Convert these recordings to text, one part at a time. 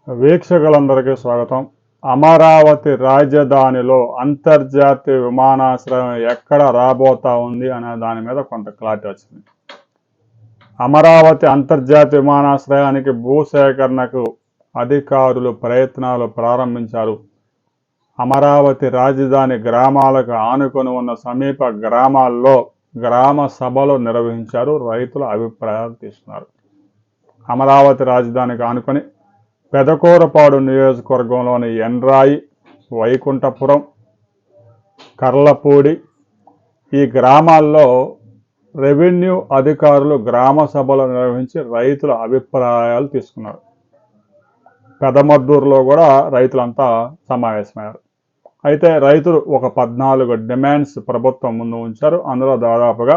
వీక్షకులందరికీ స్వాగతం. అమరావతి రాజధానిలో అంతర్జాతీయ విమానాశ్రయం ఎక్కడ రాబోతా ఉంది అనే దాని మీద కొంత క్లారిటీ వచ్చింది. అమరావతి అంతర్జాతీయ విమానాశ్రయానికి భూసేకరణకు అధికారులు ప్రయత్నాలు ప్రారంభించారు. అమరావతి రాజధాని గ్రామాలకు ఆనుకొని ఉన్న సమీప గ్రామాల్లో గ్రామ సభలు నిర్వహించారు. రైతుల అభిప్రాయాలు తీసుకున్నారు. అమరావతి రాజధానికి ఆనుకొని పెదకూరపాడు నియోజకవర్గంలోని ఎండ్రాయి, వైకుంఠపురం, కర్లపూడి ఈ గ్రామాల్లో రెవెన్యూ అధికారులు గ్రామ సభలు నిర్వహించి రైతుల అభిప్రాయాలు తీసుకున్నారు. పెదమద్దూరులో కూడా రైతులంతా సమావేశమయ్యారు. అయితే రైతులు ఒక 14 డిమాండ్స్ ప్రభుత్వం ముందు ఉంచారు. అందులో దాదాపుగా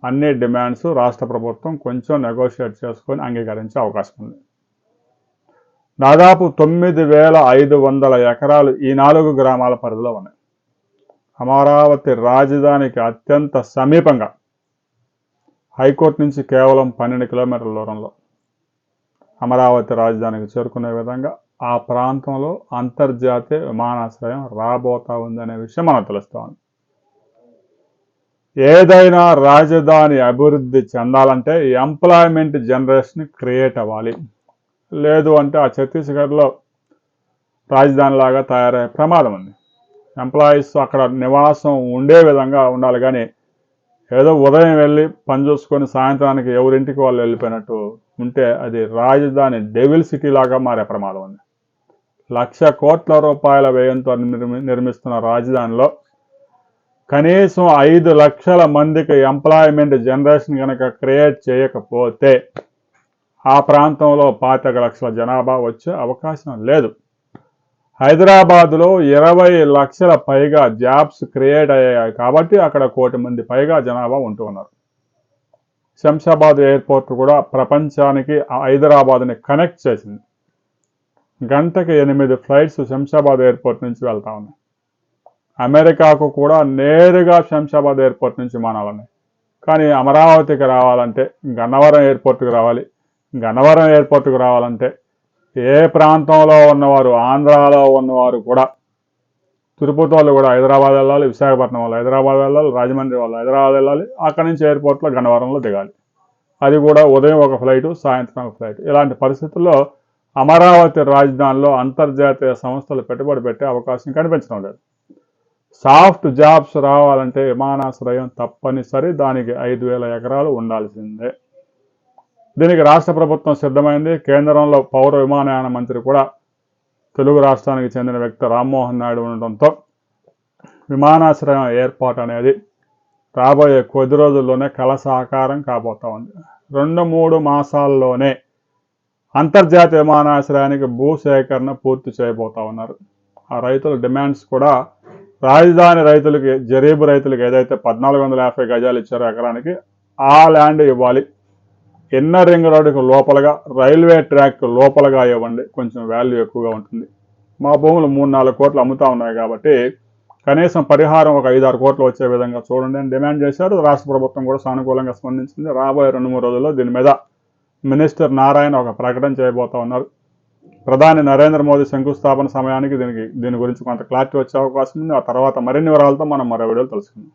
అన్ని డిమాండ్స్ రాష్ట్ర ప్రభుత్వం కొంచెం నెగోషియేట్ చేసుకొని అంగీకరించే అవకాశం ఉంది. దాదాపు 9,500 ఎకరాలు ఈ 4 గ్రామాల పరిధిలో ఉన్నాయి. అమరావతి రాజధానికి అత్యంత సమీపంగా హైకోర్టు నుంచి కేవలం 12 కిలోమీటర్ల దూరంలో అమరావతి రాజధానికి చేరుకునే విధంగా ఆ ప్రాంతంలో అంతర్జాతీయ విమానాశ్రయం రాబోతా ఉందనే విషయం మనకు తెలుస్తోంది. ఏదైనా రాజధాని అభివృద్ధి చెందాలంటే ఎంప్లాయ్మెంట్ జనరేషన్ క్రియేట్ అవ్వాలి. లేదు అంటే ఆ ఛత్తీస్గఢ్లో రాజధాని లాగా తయారయ్యే ప్రమాదం ఉంది. ఎంప్లాయీస్ అక్కడ నివాసం ఉండే విధంగా ఉండాలి, కానీ ఏదో ఉదయం వెళ్ళి పని చూసుకొని సాయంత్రానికి ఎవరింటికి వాళ్ళు వెళ్ళిపోయినట్టు ఉంటే అది రాజధాని డెవిల్ సిటీ లాగా మారే ప్రమాదం ఉంది. 1,00,000 కోట్ల రూపాయల వ్యయంతో నిర్మిస్తున్న రాజధానిలో కనీసం 5 లక్షల మందికి ఎంప్లాయ్మెంట్ జనరేషన్ కనుక క్రియేట్ చేయకపోతే ఆ ప్రాంతంలో 25 లక్షల జనాభా వచ్చే అవకాశం లేదు. హైదరాబాద్లో 20 లక్షల పైగా జాబ్స్ క్రియేట్ అయ్యాయి కాబట్టి అక్కడ 1 కోటి మంది పైగా జనాభా ఉంటూ ఉన్నారు. శంషాబాద్ ఎయిర్పోర్ట్ కూడా ప్రపంచానికి హైదరాబాద్ని కనెక్ట్ చేసింది. గంటకి 8 ఫ్లైట్స్ శంషాబాద్ ఎయిర్పోర్ట్ నుంచి వెళ్తా ఉన్నాయి. అమెరికాకు కూడా నేరుగా శంషాబాద్ ఎయిర్పోర్ట్ నుంచి విమానాలు ఉన్నాయి. కానీ అమరావతికి రావాలంటే గన్నవరం ఎయిర్పోర్ట్కి రావాలి. గన్నవరం ఎయిర్పోర్ట్కి రావాలంటే ఏ ప్రాంతంలో ఉన్నవారు, ఆంధ్రాలో ఉన్నవారు కూడా, తిరుపతి వాళ్ళు కూడా హైదరాబాద్ వెళ్ళాలి, విశాఖపట్నం వాళ్ళు హైదరాబాద్ వెళ్ళాలి, రాజమండ్రి వాళ్ళు హైదరాబాద్ వెళ్ళాలి, అక్కడి నుంచి ఎయిర్పోర్ట్లో గన్నవరంలో దిగాలి. అది కూడా ఉదయం ఒక ఫ్లైటు, సాయంత్రం ఒక ఫ్లైట్. ఇలాంటి పరిస్థితుల్లో అమరావతి రాజధానిలో అంతర్జాతీయ సంస్థలు పెట్టుబడి పెట్టే అవకాశం కనిపించడం లేదు. సాఫ్ట్ జాబ్స్ రావాలంటే విమానాశ్రయం తప్పనిసరి. దానికి 5,000 ఎకరాలు ఉండాల్సిందే. దీనికి రాష్ట్ర ప్రభుత్వం సిద్ధమైంది. కేంద్రంలో పౌర విమానయాన మంత్రి కూడా తెలుగు రాష్ట్రానికి చెందిన వ్యక్తి రామ్మోహన్ నాయుడు ఉండడంతో విమానాశ్రయం ఏర్పాటు అనేది రాబోయే కొద్ది రోజుల్లోనే కల సాకారం కాబోతా ఉంది. 2-3 మాసాల్లోనే అంతర్జాతీయ విమానాశ్రయానికి భూసేకరణ పూర్తి చేయబోతా ఉన్నారు. ఆ రైతుల డిమాండ్స్ కూడా రాజధాని రైతులకి, జరీబు రైతులకి ఏదైతే 1,450 గజాలు ఇచ్చారో ఎకరానికి, ఆ ల్యాండ్ ఇవ్వాలి. ఇన్నర్ రింగ్ రోడ్డుకు లోపలగా, రైల్వే ట్రాక్ లోపలగా ఇవ్వండి, కొంచెం వాల్యూ ఎక్కువగా ఉంటుంది. మా భూములు 3-4 కోట్లు అమ్ముతా ఉన్నాయి కాబట్టి కనీసం పరిహారం ఒక 5-6 కోట్లు వచ్చే విధంగా చూడండి అని డిమాండ్ చేశారు. రాష్ట్ర ప్రభుత్వం కూడా సానుకూలంగా స్పందించింది. రాబోయే 2-3 రోజుల్లో దీని మీద మినిస్టర్ నారాయణ ఒక ప్రకటన చేయబోతా ఉన్నారు. ప్రధాని నరేంద్ర మోదీ శంకుస్థాపన సమయానికి దీని గురించి కొంత క్లారిటీ వచ్చే అవకాశం ఉంది. ఆ తర్వాత మరిన్ని వివరాలతో మనం మరో వీడియోలు తెలుసుకుందాం.